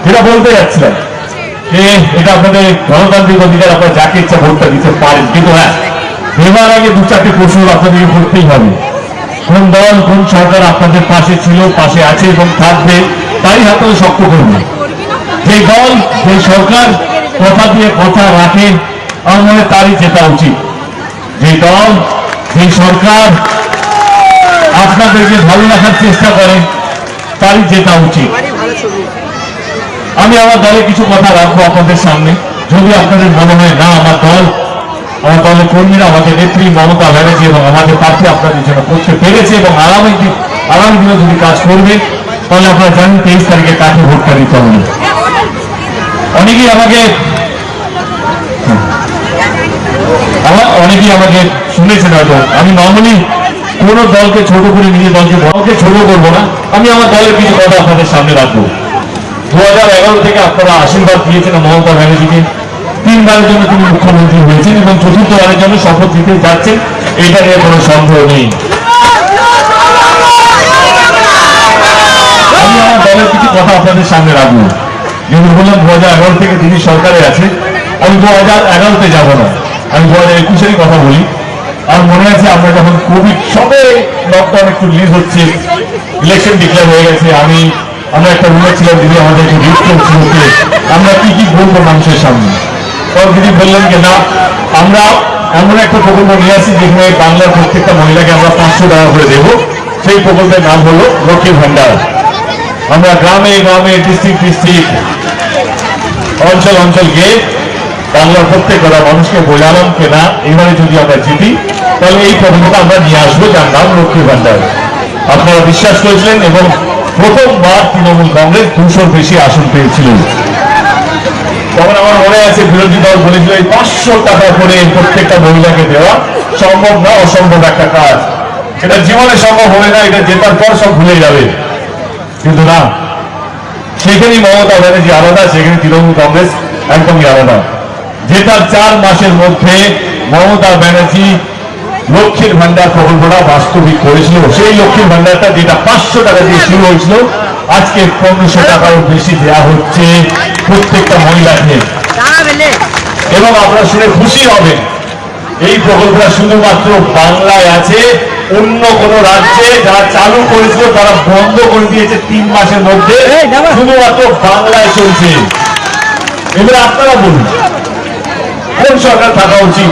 যেটা বলতে যাচ্ছিলাম যে এটা আপনাদের গণতান্ত্রিক অধিকার, আপনারা যাকে ইচ্ছা ভোটটা দিতে পারেন, কিন্তু হ্যাঁ এবার আগে দু চারটি প্রশ্ন আপনাদেরকে করতেই হবে। কোন দল কোন সরকার আপনাদের পাশে ছিল, পাশে আছে এবং থাকবে, তাই হাতে শক্ত করবে। যে দল যে সরকার কথা দিয়ে কথা রাখে, আমার মনে তারই জেতা উচিত। যে দল যে সরকার আপনাদেরকে ভালো রাখার চেষ্টা করে, তারই জেতা উচিত। আমি আমার দলে কিছু কথা রাখবো আপনাদের সামনে। যদি আপনাদের মনে হয় না আমার দলের কর্মীরা, আমাদের নেত্রী মমতা ব্যানার্জি এবং আমাদের প্রার্থী আপনাদের জন্য করতে পেরেছে এবং আগামী দিনে যদি কাজ করবে, তাহলে আপনারা জানেন 23 তারিখে কাকে ভোটটা দিতে হবে। অনেকেই আমাকে শুনেছেন হয়তো, আমি নর্মালি কোন দলকে ছোট করে নিজের দলকে বড়কে ছোট করবো না। আমি আমার দলের কিছু কথা আপনাদের সামনে রাখবো। 2011 থেকে আপনারা আশীর্বাদ দিয়েছেন মমতা ব্যানার্জিকে, 3 বারের জন্য তিনি মুখ্যমন্ত্রী হয়েছেন এবং 4th বারের জন্য শপথ দিতে যাচ্ছেন, এটা নিয়ে কোনো সন্দেহ নেই। আমি আমার দলের কিছু কথা আপনাদের সামনে রাখবো। যেমন বললাম 2011 থেকে তিনি সরকারে আছে, আমি 2011-তে যাবো না, আমি 2021-এরই কথা বলি। আর মনে আছে আমরা যখন কোভিড সবে লকডাউন একটু রিলিজ হচ্ছে, ইলেকশন ডিক্লেয়ার হয়ে গেছে, আমরা একটা রুমে ছিলাম, দিদি আমাদেরকে রিড করছিল আমরা কি বলবো মানুষের সামনে। তখন দিদি বললেন যে না, আমরা এমন একটা প্রকল্প নিয়ে আসি যেখানে বাংলার প্রত্যেকটা মহিলাকে আমরা 500 টাকা করে দেবো। সেই প্রকল্পের নাম হলো লক্ষ্মীর ভান্ডার। আমরা গ্রামে গ্রামে ডিস্ট্রিক্ট অঞ্চল গিয়ে বাংলার প্রত্যেকটা মানুষকে বোঝালাম যে না, এবারে যদি আমরা জিতি তাহলে এই প্রকল্পটা আমরা নিয়ে আসবো, যার নাম লক্ষ্মীর ভান্ডার। আপনারা বিশ্বাস করেছিলেন এবং প্রথমবার তৃণমূল কংগ্রেস 200-র বেশি আসন পেয়েছিলেন। তখন আমার মনে আছে বিরোধী দল বলেছিল এই 500 টাকা করে প্রত্যেকটা মহিলাকে দেওয়া সম্ভব না, অসম্ভব একটা কাজ, এটা জীবনে সম্ভব হবে না, এটা জেতার পর সব ভুলে যাবে। কিন্তু না, সেখানেই মমতা ব্যানার্জি আলাদা, সেখানে তৃণমূল কংগ্রেস একদমই আলাদা। জেতার 4 মাসের মধ্যে মমতা ব্যানার্জি লক্ষ্মীর ভান্ডার প্রকল্পটা বাস্তবিক করেছিল। সেই লক্ষ্মীর ভান্ডারটা যেটা 500 টাকা দিয়ে শুরু হয়েছিল, আজকে 1500 টাকারও বেশি দেওয়া হচ্ছে প্রত্যেকটা মহিলাকে। এবং আপনারা শুনে খুশি হবেন, এই প্রকল্পটা শুধুমাত্র বাংলায় আছে, অন্য কোন রাজ্যে যারা চালু করেছিল তারা বন্ধ করে দিয়েছে 3 মাসের মধ্যে, শুধুমাত্র বাংলায় চলছে। এবার আপনারা বলুন কোন সরকার থাকা উচিত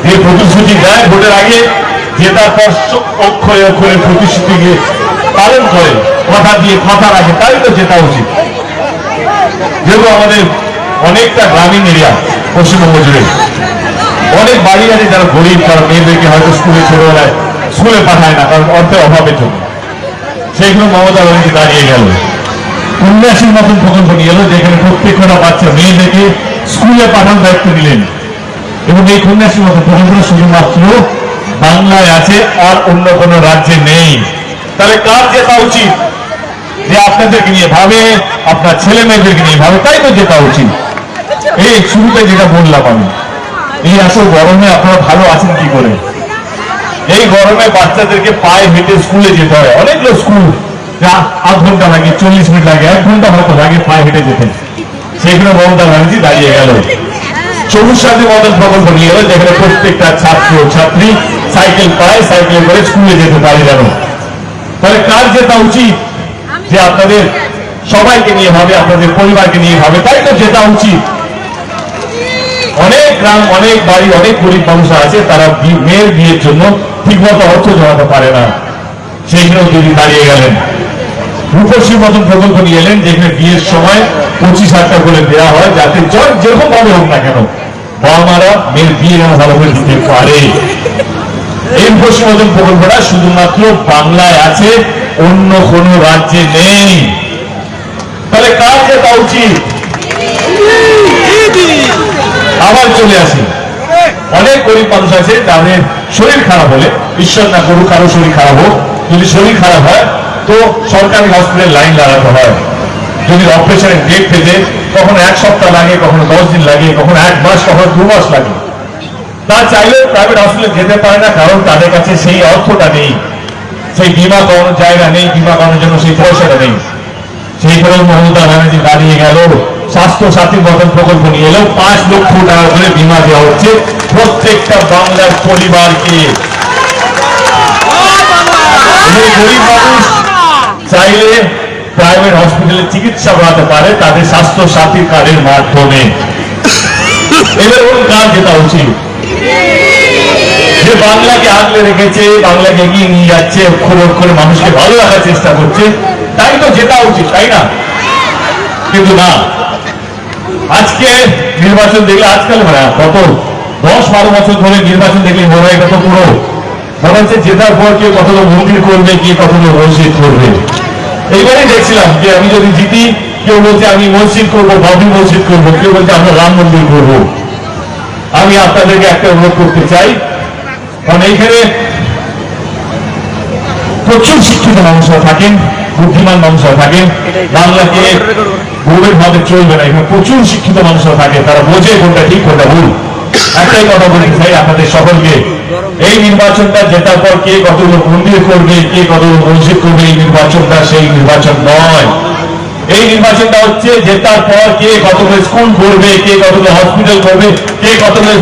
যে প্রতিশ্রুতি দেয় ভোটের আগে, জেতার পর অক্ষরে অক্ষরে প্রতিশ্রুতি পালন করে, কথা দিয়ে কথা রাখে, তাই তো জেতা উচিত। যেহেতু আমাদের অনেকটা গ্রামীণ এরিয়া পশ্চিমবঙ্গ জুড়ে, অনেক বাড়ি আছে যারা গরিব, তারা মেয়েদেরকে হয়তো ছোটবেলায় স্কুলে পাঠায় না, কারণ অর্থের অভাবের জন্য। সেইগুলো মমতা ব্যানার্জি দাঁড়িয়ে গেল, কন্যাশ্রীর মতন প্রকল্প নিয়ে এলো, যেখানে প্রত্যেকটা বাচ্চা মেয়েদেরকে স্কুলে পাঠানোর দায়িত্ব নিলেন। এবং এই কন্যাশ্রীর মতন প্রকল্পটা শুধুমাত্র বাংলায় আছে, আর অন্য কোন রাজ্যে নেই। তাহলে কার জেতা উচিত? যে আপনাদেরকে নিয়ে ভাবে, আপনার ছেলে মেয়েদেরকে নিয়ে ভাবে, তাই তো জেতা উচিত। এই শুরুতে যেটা বললাম আমি, এই আসল গরমে আপনারা ভালো আছেন কি করে? এই গরমে বাচ্চাদেরকে পায়ে হেঁটে স্কুলে যেতে হয়। অনেকগুলো স্কুল যা আধ ঘন্টা লাগে, 40 মিনিট লাগে, 1 ঘন্টা হয়তো লাগে পায়ে হেঁটে যেতে। সেখানে মমতা ব্যানার্জি দাঁড়িয়ে গেল, সবুজ সাথী মডেল প্রকল্প নিয়ে এলো, যেখানে প্রত্যেকটা ছাত্র ছাত্রী সাইকেল পায়, সাইকেলে করে স্কুলে যেতে পারে যেন। তাহলে কার জেতা উচিত? যে আপনাদের সবাইকে নিয়ে ভাবে, আপনাদের পরিবারকে নিয়ে ভাবে, তাই তো জেতা উচিত। অনেক গ্রাম, অনেক বাড়ি, অনেক গরিব মানুষ আছে, তারা মেয়ের বিয়ের জন্য ঠিকমতো অর্থ জমাতে পারে না। সেইখানেও তিনি দাঁড়িয়ে গেলেন, রূপশ্রীর মতন প্রকল্প নিয়ে এলেন, যেখানে বিয়ের সময় 25,000 টাকা করে দেওয়া হয়, যাতে যেরকম ভাবে হোক না কেন বাবা মারা মেয়ের বিয়ে যেন ভালো করে দিতে পারে। এই রূপশ্রীর মতন প্রকল্পটা শুধুমাত্র বাংলায় আছে, অন্য কোন রাজ্যে নেই। তাহলে কার জেতা উচিত? আবার চলে আসি, অনেক গরিব মানুষ আছে যাদের শরীর খারাপ হলে, ঈশ্বর না করুক কারো শরীর খারাপ হোক, যদি শরীর খারাপ হয় তো সরকারি হসপিটাল লাইন লাগাতে হয়। যদি অপারেশনের ডেট পেতে কখনো 1 সপ্তাহ লাগে, কখনো 10 দিন লাগে, কখনো 1 মাস, কখনো 2 মাস লাগে। তা চাইলেও প্রাইভেট হসপিটালে যেতে পারে না, কারণ তাদের কাছে সেই অর্থটা নেই, সেই বীমা করানোর জায়গা নেই, বীমা করানোর জন্য সেই পয়সাটা নেই। সেইখানে মমতা ব্যানার্জি দাঁড়িয়ে গেল, স্বাস্থ্য সাথী গঠন প্রকল্প নিয়ে এলো, 5 লক্ষ টাকা করে বীমা দেওয়া হচ্ছে প্রত্যেকটা বাংলার পরিবারকে। গরিব মানুষ চাইলে প্রাইভেট হসপিটালে চিকিৎসা করাতে পারে তাদের স্বাস্থ্য সাথী কার্ডের মাধ্যমে। এদের কাজ যেটা উচিত, যে বাংলাকে আগলে রেখেছে, বাংলাকে এগিয়ে নিয়ে যাচ্ছে, অক্ষর অক্ষরে মানুষকে ভালো রাখার চেষ্টা করছে, তাই তো যেটা উচিত, তাই না? কিন্তু না, আজকে নির্বাচন দেখলে, আজকাল মানে গত 10-12 বছর ধরে নির্বাচন দেখলে মনে হয় এটা তো পুরো মনে হচ্ছে জেতার পর কে কতগুলো মন্দির করবে, কে কতগুলো মসজিদ করবে। এইবারই দেখছিলাম যে আমি যদি জিতি, কেউ বলছে আমি মসজিদ করবো, বাবরি মসজিদ করবো, কেউ বলছে আমরা রাম মন্দির করবো। আমি আপনাদেরকে একটা অনুরোধ করতে চাই, কারণ এইখানে প্রচুর শিক্ষিত মানুষরা থাকেন, বুদ্ধিমান মানুষরা থাকেন, বাংলাকে গভীর ভাবে চলবে না, এখানে প্রচুর শিক্ষিত মানুষরা থাকে, তারা বোঝে কোনটা ঠিক কোনটা ভুল। একটাই কথা বলতে চাই আপনাদের সকলকে, এই নির্বাচনটা জেতার পর কে কতগুলো মন্দির করবে, কে কতগুলো মসজিদ করবে, এই নির্বাচনটা সেই নির্বাচন নয়। এই নির্বাচনটা হচ্ছে জেতার পর কে কতগুলো স্কুল করবে, কে কতগুলো হসপিটাল করবে, কে কতগুলো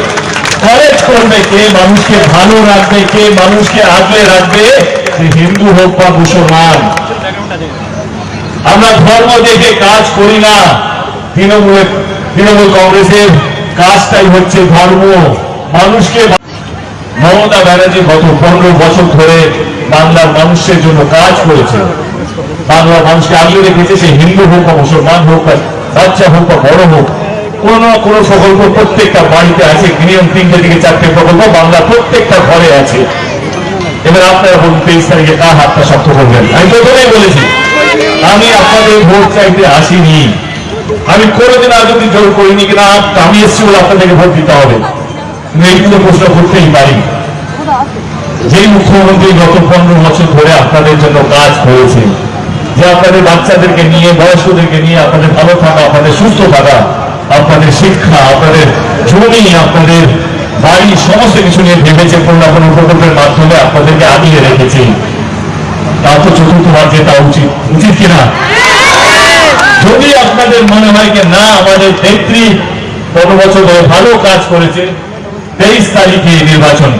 কলেজ করবে, কে মানুষকে ভালো রাখবে, কে মানুষকে আগলে রাখবে, সে হিন্দু হোক বা মুসলমান। আমরা ধর্ম দেখে কাজ করি না। তৃণমূল কংগ্রেসের কাজটাই হচ্ছে ধর্ম, মানুষকে। মমতা ব্যানার্জি গত 15 বছর ধরে বাংলার মানুষের জন্য কাজ করেছে, বাংলার মানুষকে আগলে রেখেছে, সে হিন্দু হোক বা মুসলমান হোক, বাচ্চা হোক বা বড় হোক। কোন না কোন প্রকল্প প্রত্যেকটা বাড়িতে আছে, মিনিমাম 3টে থেকে 4টে প্রকল্প বাংলা প্রত্যেকটা ঘরে আছে। এবার আপনারা বলুন 23 তারিখে কার হাতটা শক্ত করবেন? আমি প্রথমেই বলেছি, আমি আপনাদের ভোট চাইতে আসিনি, আমি কোনোদিন আর যদি জোর করিনি কিনা আমি এসছি বলে আপনাদেরকে ভোট দিতে হবে। এইগুলো প্রশ্ন করতেই পারি, যে মুখ্যমন্ত্রী গত 15 বছর ধরে আপনাদের জন্য কাজ করেছে, যে আপনাদের বাচ্চাদেরকে নিয়ে, বয়স্কদেরকে নিয়ে আপনাদের ভালো থাকা, আপনাদের সুস্থ থাকা, আপনাদের শিক্ষা, আপনাদের জমি, আপনাদের বাড়ি, সমস্ত কিছু নিয়ে ভেবেছে, কোনো না কোনো প্রকল্পের মাধ্যমে আপনাদেরকে আগিয়ে রেখেছি। তা তো চতুর্থবার যেটা উচিত, উচিত কিনা? যদি আপনাদের মনে হয় যে না, আমাদের নেত্রী 15 বছর ধরে ভালো কাজ করেছে, 23 তারিখে নির্বাচন,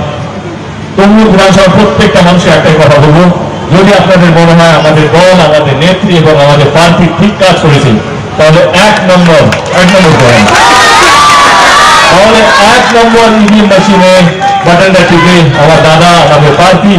তমলুক বিধানসভার প্রত্যেকটা মানুষের একটাই কথা বলবো, যদি আপনাদের মনে হয় আমাদের দল, আমাদের নেত্রী এবং আমাদের প্রার্থী ঠিক কাজ করেছে, তাহলে 1 নম্বর করেন। তাহলে 1 নম্বর ইভিএম মেশিনে বাটনটা টিপে আমার দাদা, আমাদের প্রার্থী